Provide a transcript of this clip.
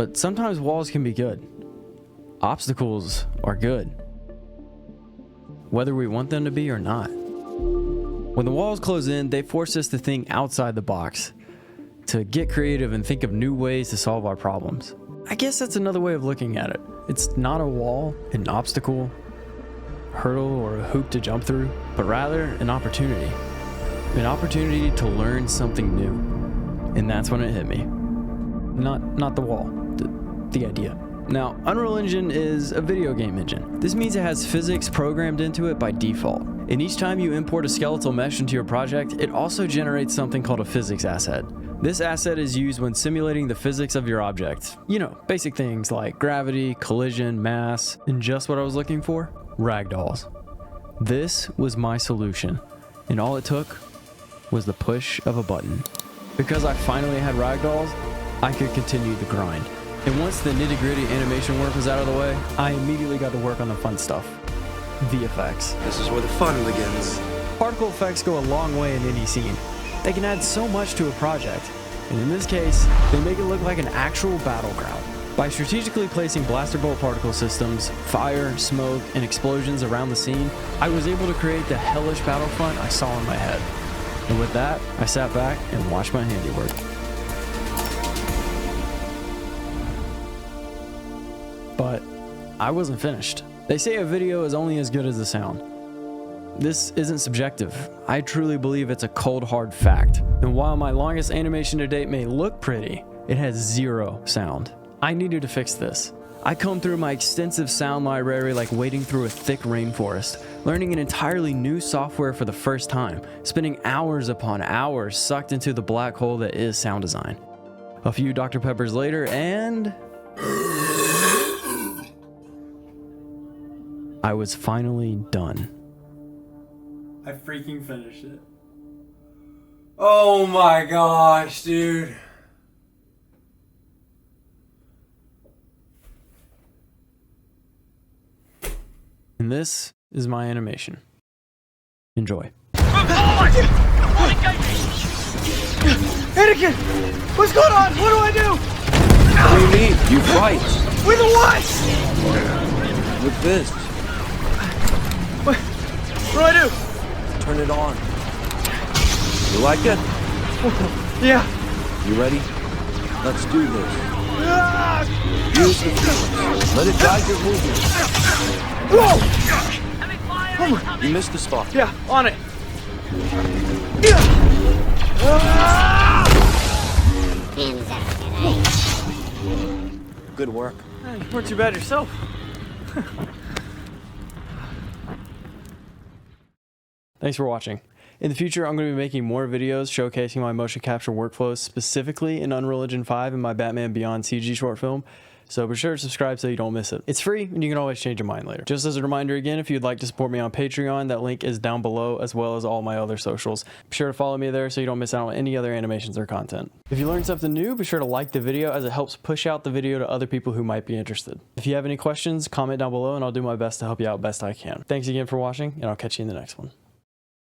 But sometimes walls can be good. Obstacles are good, whether we want them to be or not. When the walls close in, they force us to think outside the box, to get creative and think of new ways to solve our problems. I guess that's another way of looking at it. It's not a wall, an obstacle, hurdle, or a hoop to jump through, but rather an opportunity. An opportunity to learn something new. And that's when it hit me. Not the wall, the idea. Now, Unreal Engine is a video game engine. This means it has physics programmed into it by default. And each time you import a skeletal mesh into your project, it also generates something called a physics asset. This asset is used when simulating the physics of your object. You know, basic things like gravity, collision, mass, and just what I was looking for, ragdolls. This was my solution, and all it took was the push of a button. Because I finally had ragdolls, I could continue the grind. And once the nitty-gritty animation work was out of the way, I immediately got to work on the fun stuff. VFX. This is where the fun begins. Particle effects go a long way in any scene. They can add so much to a project, and in this case, they make it look like an actual battleground. By strategically placing blaster bolt particle systems, fire, smoke, and explosions around the scene, I was able to create the hellish battlefront I saw in my head. And with that, I sat back and watched my handiwork. But I wasn't finished. They say a video is only as good as the sound. This isn't subjective. I truly believe it's a cold hard fact. And while my longest animation to date may look pretty, it has zero sound. I needed to fix this. I combed through my extensive sound library like wading through a thick rainforest, learning an entirely new software for the first time, spending hours upon hours sucked into the black hole that is sound design. A few Dr. Peppers later, and I was finally done. I freaking finished it. Oh my gosh, dude. And this is my animation. Enjoy. Anakin! What's going on? What do I do? What do you need? You fight. With what? With this. What do I do? Turn it on. You like it? Yeah. You ready? Let's do this. Ah! Use the feelings. Let it guide your movement. Whoa! You missed the spot. Yeah, on it. Ah! Good work. You weren't too bad yourself. Thanks for watching. In the future, I'm going to be making more videos showcasing my motion capture workflows, specifically in Unreal Engine 5 and my Batman Beyond CG short film. So be sure to subscribe so you don't miss it. It's free and you can always change your mind later. Just as a reminder again, if you'd like to support me on Patreon, that link is down below, as well as all my other socials. Be sure to follow me there so you don't miss out on any other animations or content. If you learned something new, be sure to like the video, as it helps push out the video to other people who might be interested. If you have any questions, comment down below and I'll do my best to help you out best I can. Thanks again for watching, and I'll catch you in the next one.